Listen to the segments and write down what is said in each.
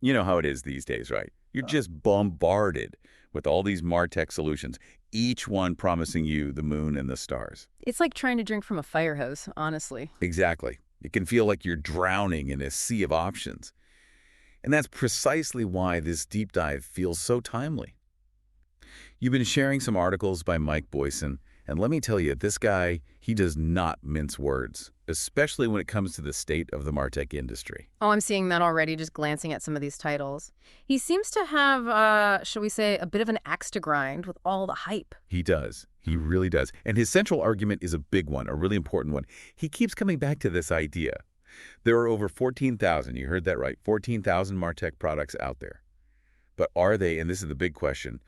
You know how it is these days, right? You're just bombarded with all these MarTech solutions, each one promising you the moon and the stars. It's like trying to drink from a fire hose, honestly. Exactly. It can feel like you're drowning in a sea of options. And that's precisely why this deep dive feels so timely. You've been sharing some articles by Mike Boysen, and let me tell you, this guy, he does not mince words, especially when it comes to the state of the MarTech industry. Oh, I'm seeing that already just glancing at some of these titles. He seems to have, shall we say, a bit of an axe to grind with all the hype. He does. He really does. And his central argument is a big one, a really important one. He keeps coming back to this idea. There are over 14,000, you heard that right, 14,000 MarTech products out there. But are they, and this is the big question,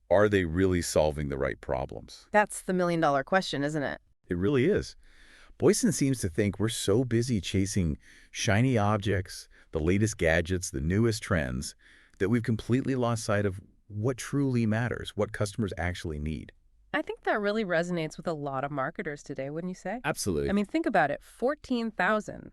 are they really solving the right problems? That's the million-dollar question, isn't it? It really is. Boyson seems to think we're so busy chasing shiny objects, the latest gadgets, the newest trends, that we've completely lost sight of what truly matters, what customers actually need. I think that really resonates with a lot of marketers today, wouldn't you say? Absolutely. I mean, think about it, 14,000.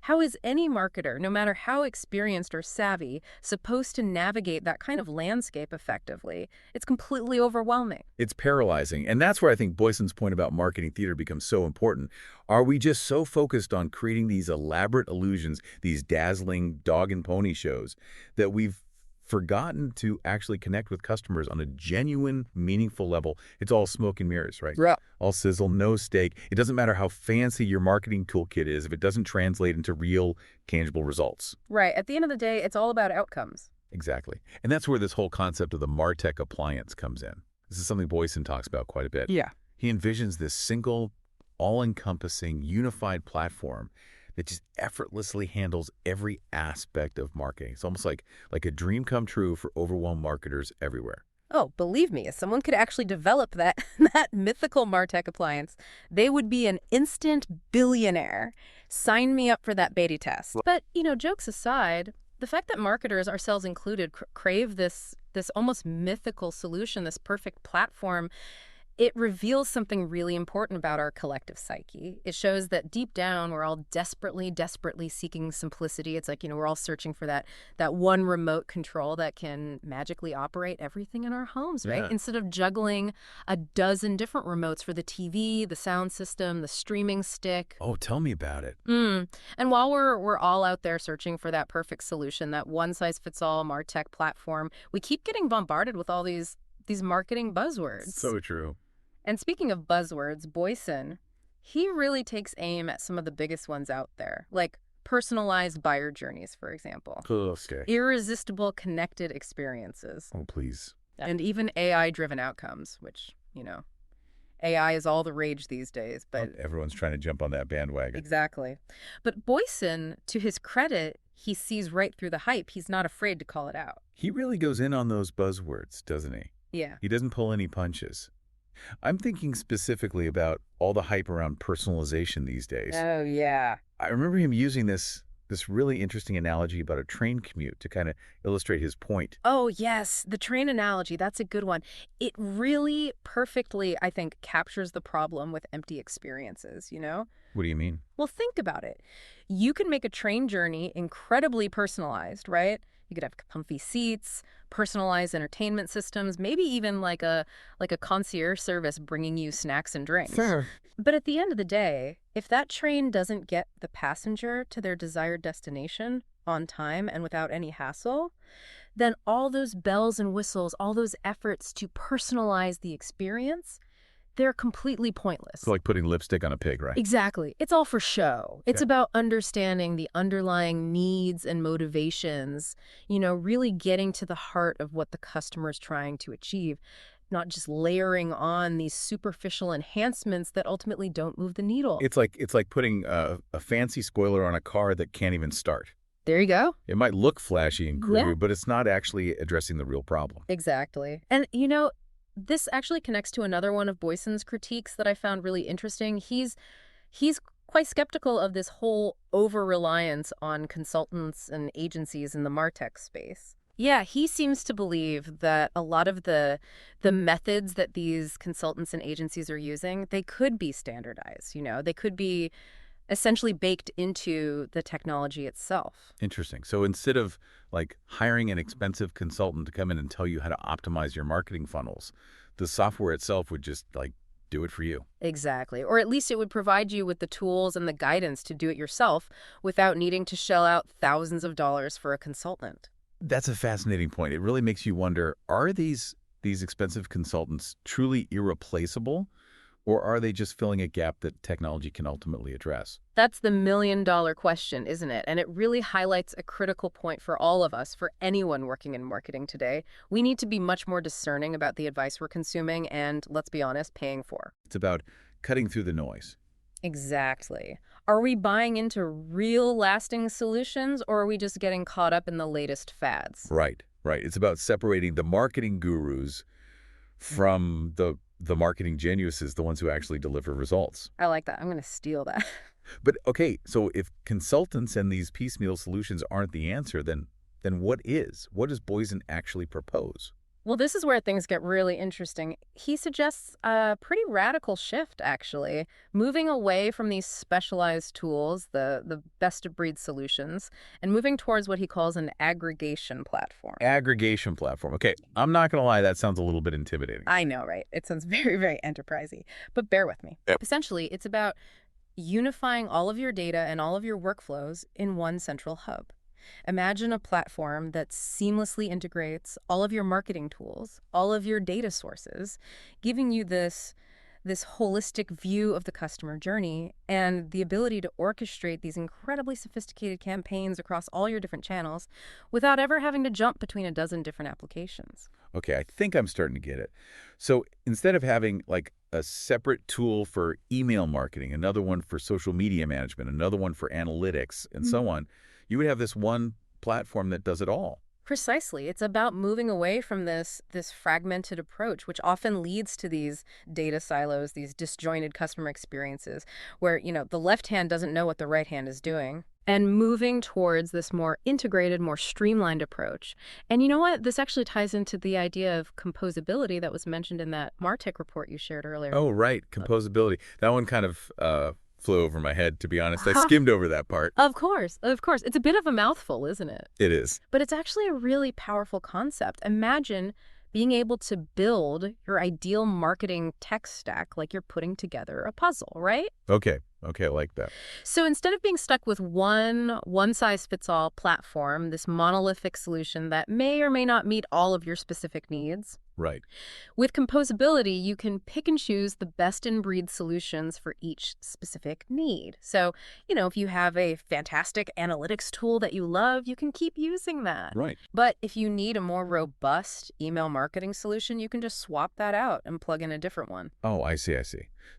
How is any marketer, no matter how experienced or savvy, supposed to navigate that kind of landscape effectively? It's completely overwhelming. It's paralyzing. And that's where I think Boyson's point about marketing theater becomes so important. Are we just so focused on creating these elaborate illusions, these dazzling dog and pony shows, that we've forgotten to actually connect with customers on a genuine, meaningful level? It's all smoke and mirrors, right? Yeah. All sizzle, no steak. It doesn't matter how fancy your marketing toolkit is if it doesn't translate into real, tangible results. Right. At the end of the day, it's all about outcomes. Exactly. And that's where this whole concept of the MarTech appliance comes in. This is something Boyson talks about quite a bit. Yeah. He envisions this single, all-encompassing, unified platform that just effortlessly handles every aspect of marketing. It's almost like a dream come true for overwhelmed marketers everywhere. Oh, believe me, if someone could actually develop that, that mythical MarTech appliance, they would be an instant billionaire. Sign me up for that beta test. But, jokes aside, the fact that marketers, ourselves included, crave this almost mythical solution, this perfect platform, it reveals something really important about our collective psyche. It shows that deep down, we're all desperately, desperately seeking simplicity. It's like, we're all searching for that one remote control that can magically operate everything in our homes, right? Yeah. Instead of juggling a dozen different remotes for the TV, the sound system, the streaming stick. Oh, tell me about it. And while we're all out there searching for that perfect solution, that one-size-fits-all MarTech platform, we keep getting bombarded with all these marketing buzzwords. So true. And speaking of buzzwords, Boysen, he really takes aim at some of the biggest ones out there, like personalized buyer journeys, for example. Okay. Irresistible connected experiences. Oh, please. And even AI-driven outcomes, which, AI is all the rage these days, but... Everyone's trying to jump on that bandwagon. Exactly. But Boysen, to his credit, he sees right through the hype. He's not afraid to call it out. He really goes in on those buzzwords, doesn't he? Yeah. He doesn't pull any punches. I'm thinking specifically about all the hype around personalization these days. Oh, yeah. I remember him using this really interesting analogy about a train commute to kind of illustrate his point. Oh, yes. The train analogy. That's a good one. It really perfectly, I think, captures the problem with empty experiences, What do you mean? Well, think about it. You can make a train journey incredibly personalized, right? You could have comfy seats, personalized entertainment systems, maybe even like a concierge service bringing you snacks and drinks. Fair. But at the end of the day, if that train doesn't get the passenger to their desired destination on time and without any hassle, then all those bells and whistles, all those efforts to personalize the experience, they're completely pointless. It's like putting lipstick on a pig, right? Exactly. It's all for show. It's Yeah. about understanding the underlying needs and motivations, really getting to the heart of what the customer's trying to achieve, not just layering on these superficial enhancements that ultimately don't move the needle. It's like putting a fancy spoiler on a car that can't even start. There you go. It might look flashy and crude, Yeah. but it's not actually addressing the real problem. Exactly. And, this actually connects to another one of Boysen's critiques that I found really interesting. He's quite skeptical of this whole over-reliance on consultants and agencies in the MarTech space. Yeah, he seems to believe that a lot of the methods that these consultants and agencies are using, they could be standardized, They could be essentially baked into the technology itself. Interesting. So instead of like hiring an expensive consultant to come in and tell you how to optimize your marketing funnels, the software itself would just like do it for you. Exactly. Or at least it would provide you with the tools and the guidance to do it yourself without needing to shell out thousands of dollars for a consultant. That's a fascinating point. It really makes you wonder, are these expensive consultants truly irreplaceable, or are they just filling a gap that technology can ultimately address? That's the million-dollar question, isn't it? And it really highlights a critical point for all of us, for anyone working in marketing today. We need to be much more discerning about the advice we're consuming and, let's be honest, paying for. It's about cutting through the noise. Exactly. Are we buying into real lasting solutions, or are we just getting caught up in the latest fads? Right, right. It's about separating the marketing gurus from the marketing geniuses, the ones who actually deliver results. I like that. I'm going to steal that. But okay, so if consultants and these piecemeal solutions aren't the answer, then what is? What does Boysen actually propose? Well, this is where things get really interesting. He suggests a pretty radical shift, actually, moving away from these specialized tools, the best-of-breed solutions, and moving towards what he calls an aggregation platform. Aggregation platform. Okay, I'm not going to lie, that sounds a little bit intimidating. I know, right? It sounds very, very enterprisey, but bear with me. Yep. Essentially, it's about unifying all of your data and all of your workflows in one central hub. Imagine a platform that seamlessly integrates all of your marketing tools, all of your data sources, giving you this holistic view of the customer journey and the ability to orchestrate these incredibly sophisticated campaigns across all your different channels without ever having to jump between a dozen different applications. Okay, I think I'm starting to get it. So instead of having like a separate tool for email marketing, another one for social media management, another one for analytics, and so on, you would have this one platform that does it all. Precisely. It's about moving away from this fragmented approach, which often leads to these data silos, these disjointed customer experiences, where, the left hand doesn't know what the right hand is doing, and moving towards this more integrated, more streamlined approach. And you know what? This actually ties into the idea of composability that was mentioned in that MarTech report you shared earlier. Oh, right, composability. That one kind of flew over my head, to be honest. I skimmed over that part. Of course, of course. It's a bit of a mouthful, isn't it? It is. But it's actually a really powerful concept. Imagine being able to build your ideal marketing tech stack like you're putting together a puzzle, right? Okay, I like that. So instead of being stuck with one-size-fits-all platform, this monolithic solution that may or may not meet all of your specific needs, Right. with composability, you can pick and choose the best-in-breed solutions for each specific need. So, if you have a fantastic analytics tool that you love, you can keep using that. Right. But if you need a more robust email marketing solution, you can just swap that out and plug in a different one. Oh, I see.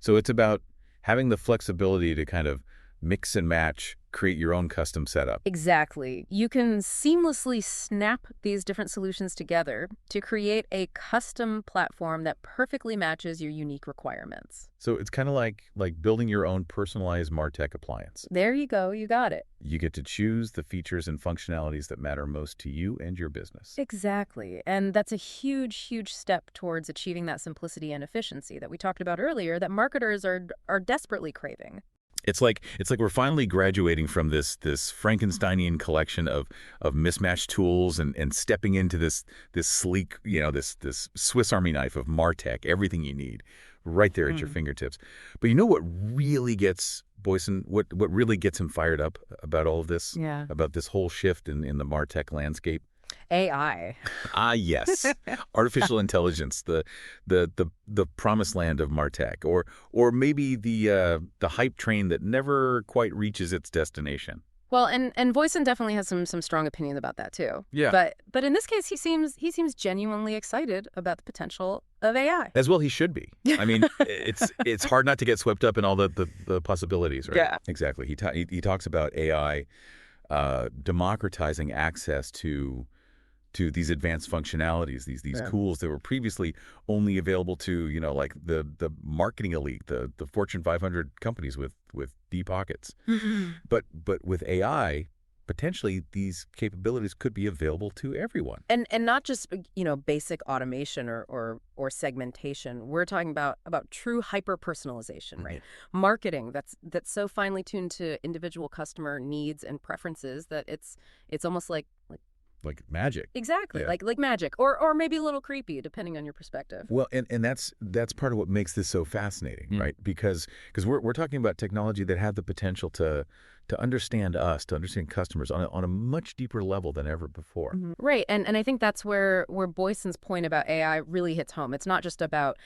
So it's about having the flexibility to kind of mix and match, create your own custom setup. Exactly. You can seamlessly snap these different solutions together to create a custom platform that perfectly matches your unique requirements. So it's kind of like building your own personalized MarTech appliance. There you go. You got it. You get to choose the features and functionalities that matter most to you and your business. Exactly. And that's a huge, huge step towards achieving that simplicity and efficiency that we talked about earlier that marketers are desperately craving. It's like we're finally graduating from this Frankensteinian collection of mismatched tools and stepping into this sleek, this Swiss Army knife of MarTech, everything you need right there at your fingertips. But you know what really gets Boysen, what really gets him fired up about all of this? Yeah. About this whole shift in the MarTech landscape? AI. Ah, yes. Artificial intelligence, the promised land of MarTech, or maybe the hype train that never quite reaches its destination. Well, and Boysen definitely has some strong opinions about that too. Yeah. But in this case, he seems genuinely excited about the potential of AI. As well, he should be. I mean, it's hard not to get swept up in all the possibilities, right? Yeah. Exactly. He talks about AI democratizing access to these advanced functionalities, these tools that were previously only available to, like the marketing elite, the Fortune 500 companies with deep pockets. Mm-hmm. But with AI, potentially these capabilities could be available to everyone. And not just, basic automation or segmentation. We're talking about true hyper-personalization, Mhm. right? Marketing that's so finely tuned to individual customer needs and preferences that it's almost like Like magic. exactly, Yeah. like magic or maybe a little creepy depending on your perspective. Well, and that's part of what makes this so fascinating, Mm. right? Because we're talking about technology that had the potential to understand us, to understand customers on a much deeper level than ever before. Right. And I think that's where Boysen's point about AI really hits home. It's not just about,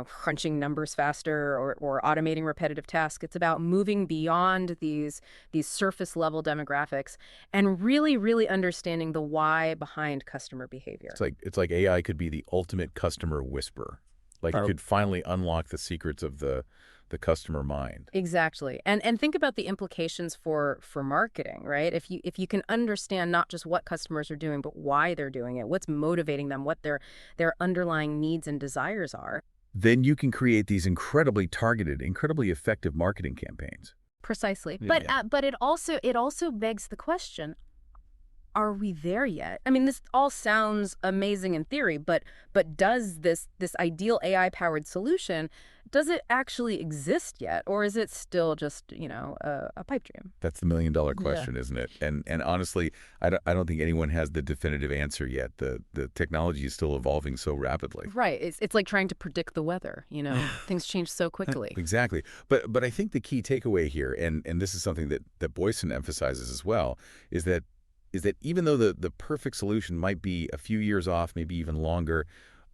crunching numbers faster or automating repetitive tasks. It's about moving beyond these surface level demographics and really, really understanding the why behind customer behavior. It's like AI could be the ultimate customer whisperer. Like it Oh. could finally unlock the secrets of the customer mind. Exactly. And think about the implications for marketing, right? If you can understand not just what customers are doing, but why they're doing it, what's motivating them, what their underlying needs and desires are. Then you can create these incredibly targeted, incredibly effective marketing campaigns. Precisely. Yeah. But it also begs the question, are we there yet? I mean, this all sounds amazing in theory, but does this ideal AI-powered solution, does it actually exist yet? Or is it still just, a pipe dream? That's the million-dollar question, isn't it? And honestly, I don't think anyone has the definitive answer yet. The technology is still evolving so rapidly. Right. It's like trying to predict the weather, Things change so quickly. Exactly. But I think the key takeaway here, and this is something that Boysen emphasizes as well, is that even though the perfect solution might be a few years off, maybe even longer,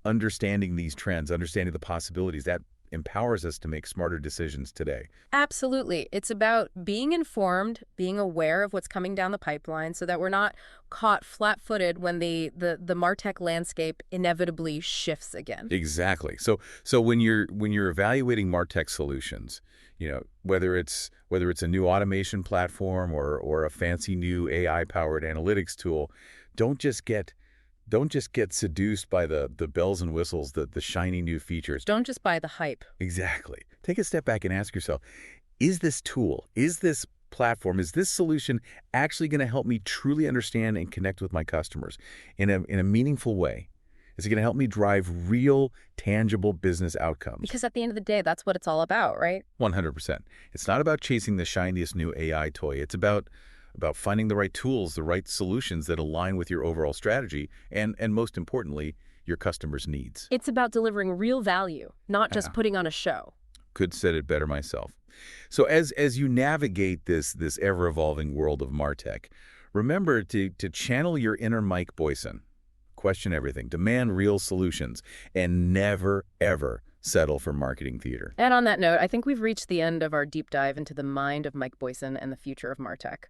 understanding these trends, understanding the possibilities, that empowers us to make smarter decisions today. Absolutely. It's about being informed, being aware of what's coming down the pipeline so that we're not caught flat-footed when the MarTech landscape inevitably shifts again. Exactly. So when you're evaluating MarTech solutions, whether it's a new automation platform or a fancy new AI-powered analytics tool, don't just get seduced by the bells and whistles, the shiny new features. Don't just buy the hype. Exactly. Take a step back and ask yourself, is this tool, is this platform, is this solution actually going to help me truly understand and connect with my customers in a meaningful way? Is it going to help me drive real, tangible business outcomes? Because at the end of the day, that's what it's all about, right? 100%. It's not about chasing the shiniest new AI toy. It's about finding the right tools, the right solutions that align with your overall strategy, and most importantly, your customers' needs. It's about delivering real value, not just Yeah. putting on a show. Could said it better myself. So as you navigate this ever-evolving world of MarTech, remember to channel your inner Mike Boysen. Question everything, demand real solutions, and never, ever settle for marketing theater. And on that note, I think we've reached the end of our deep dive into the mind of Mike Boysen and the future of MarTech.